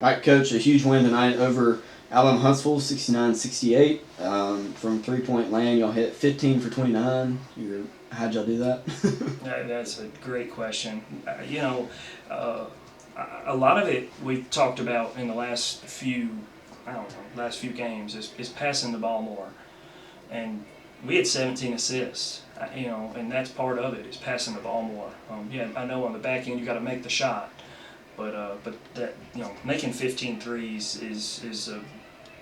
All right, Coach, a huge win tonight over Alabama Huntsville, 69-68. From three-point land, y'all hit 15 for 29. How'd y'all do that? That's a great question. A lot of it we've talked about in the last few, last few games is passing the ball more. And we had 17 assists, and that's part of it is passing the ball more. I know on the back end you got to make the shot, but that making 15 threes is a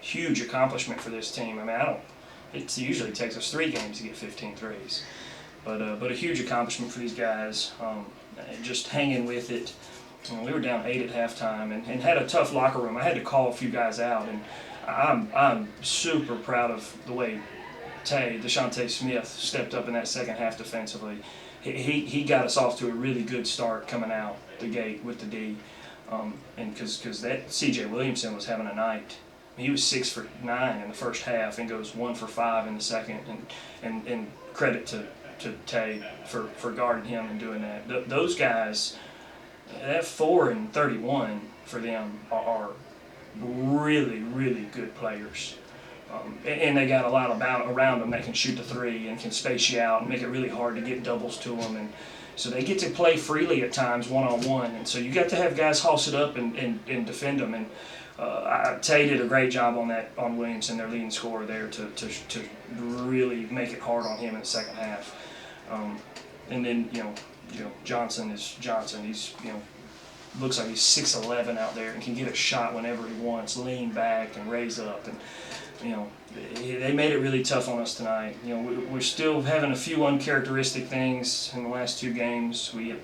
huge accomplishment for this team. I mean, it usually takes us 3 games to get 15 threes, but a huge accomplishment for these guys. Just hanging with it. We were down 8 at halftime and had a tough locker room. I had to call a few guys out, and I'm super proud of the way DeShonte Smith stepped up in that second half defensively. He got us off to a really good start coming out the gate with the D, and because that C.J. Williamson was having a night. He was 6 for 9 in the first half and goes 1 for 5 in the second, and credit to Tay for guarding him and doing that. Those guys, that 4 and 31 for them are really, really good players. And they got a lot around them that can shoot the 3 and can space you out and make it really hard to get doubles to them. And so they get to play freely at times one-on-one. And so you got to have guys hoss it up and defend them. And Tay did a great job on Williamson, their leading scorer there, to really make it hard on him in the second half. And then Johnson is Johnson. He's looks like he's 6'11" out there and can get a shot whenever he wants, lean back and raise up. And they made it really tough on us tonight. We're still having a few uncharacteristic things in the last 2 games. We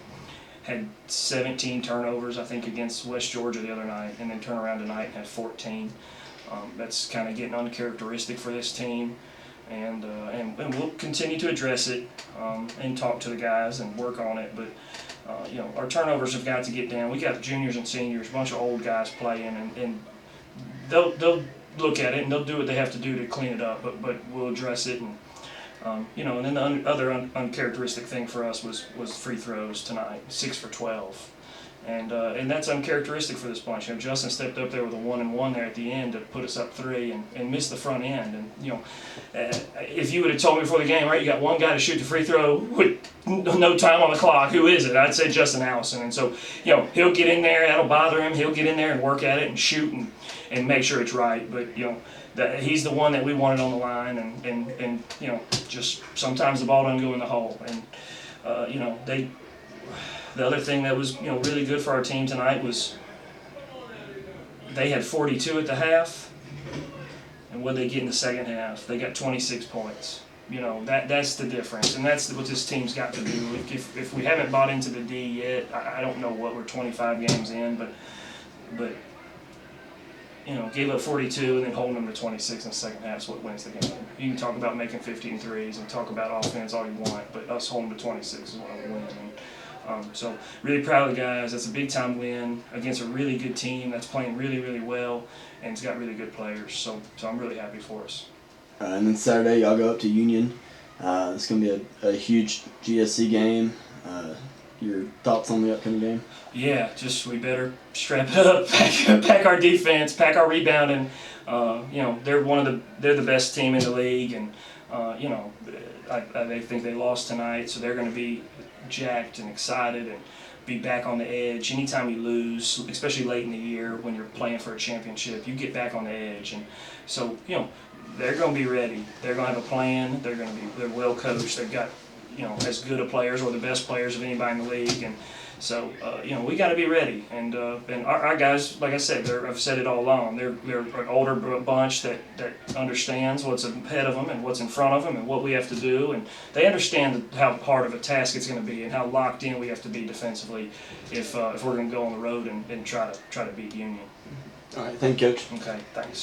had 17 turnovers, I think, against West Georgia the other night, and then turn around tonight and had 14. That's kind of getting uncharacteristic for this team, and we'll continue to address it and talk to the guys and work on it. But our turnovers have got to get down. We got juniors and seniors, a bunch of old guys playing, and they'll look at it and they'll do what they have to do to clean it up. But we'll address it, and and then the other uncharacteristic thing for us was free throws tonight, 6 for 12. And that's uncharacteristic for this bunch. Justin stepped up there with a 1-and-1 there at the end to put us up 3 and missed the front end. And if you would have told me before the game, right, you got one guy to shoot the free throw with no time on the clock, who is it? I'd say Justin Allison. And so he'll get in there, that'll bother him. He'll get in there and work at it and shoot and make sure it's right. But he's the one that we wanted on the line, and just sometimes the ball doesn't go in the hole. And the other thing that was really good for our team tonight was they had 42 at the half, and what they get in the second half, they got 26 points. That's the difference, and that's what this team's got to do. If we haven't bought into the D yet, I don't know what we're 25 games in, but gave up 42 and then holding them to 26 in the second half is what wins the game. You can talk about making 15 threes and talk about offense all you want, but us holding to 26 is what we win. So really proud of the guys. That's a big-time win against a really good team that's playing really, really well, and it's got really good players. So I'm really happy for us. And then Saturday, y'all go up to Union. It's going to be a huge GSC game. Your thoughts on the upcoming game? Yeah, just we better strap it up, pack our defense, pack our rebounding. They're the best team in the league, and they think they lost tonight, so they're going to be jacked and excited and be back on the edge. Anytime you lose, especially late in the year when you're playing for a championship, you get back on the edge, and so they're going to be ready. They're going to have a plan. They're well coached. They've got as good a players or the best players of anybody in the league, and so we got to be ready. And our guys, like I said, I've said it all along. They're an older bunch that understands what's ahead of them and what's in front of them and what we have to do, and they understand how hard of a task it's going to be and how locked in we have to be defensively if we're going to go on the road and try to beat Union. All right, thank you, Coach. Okay, thanks.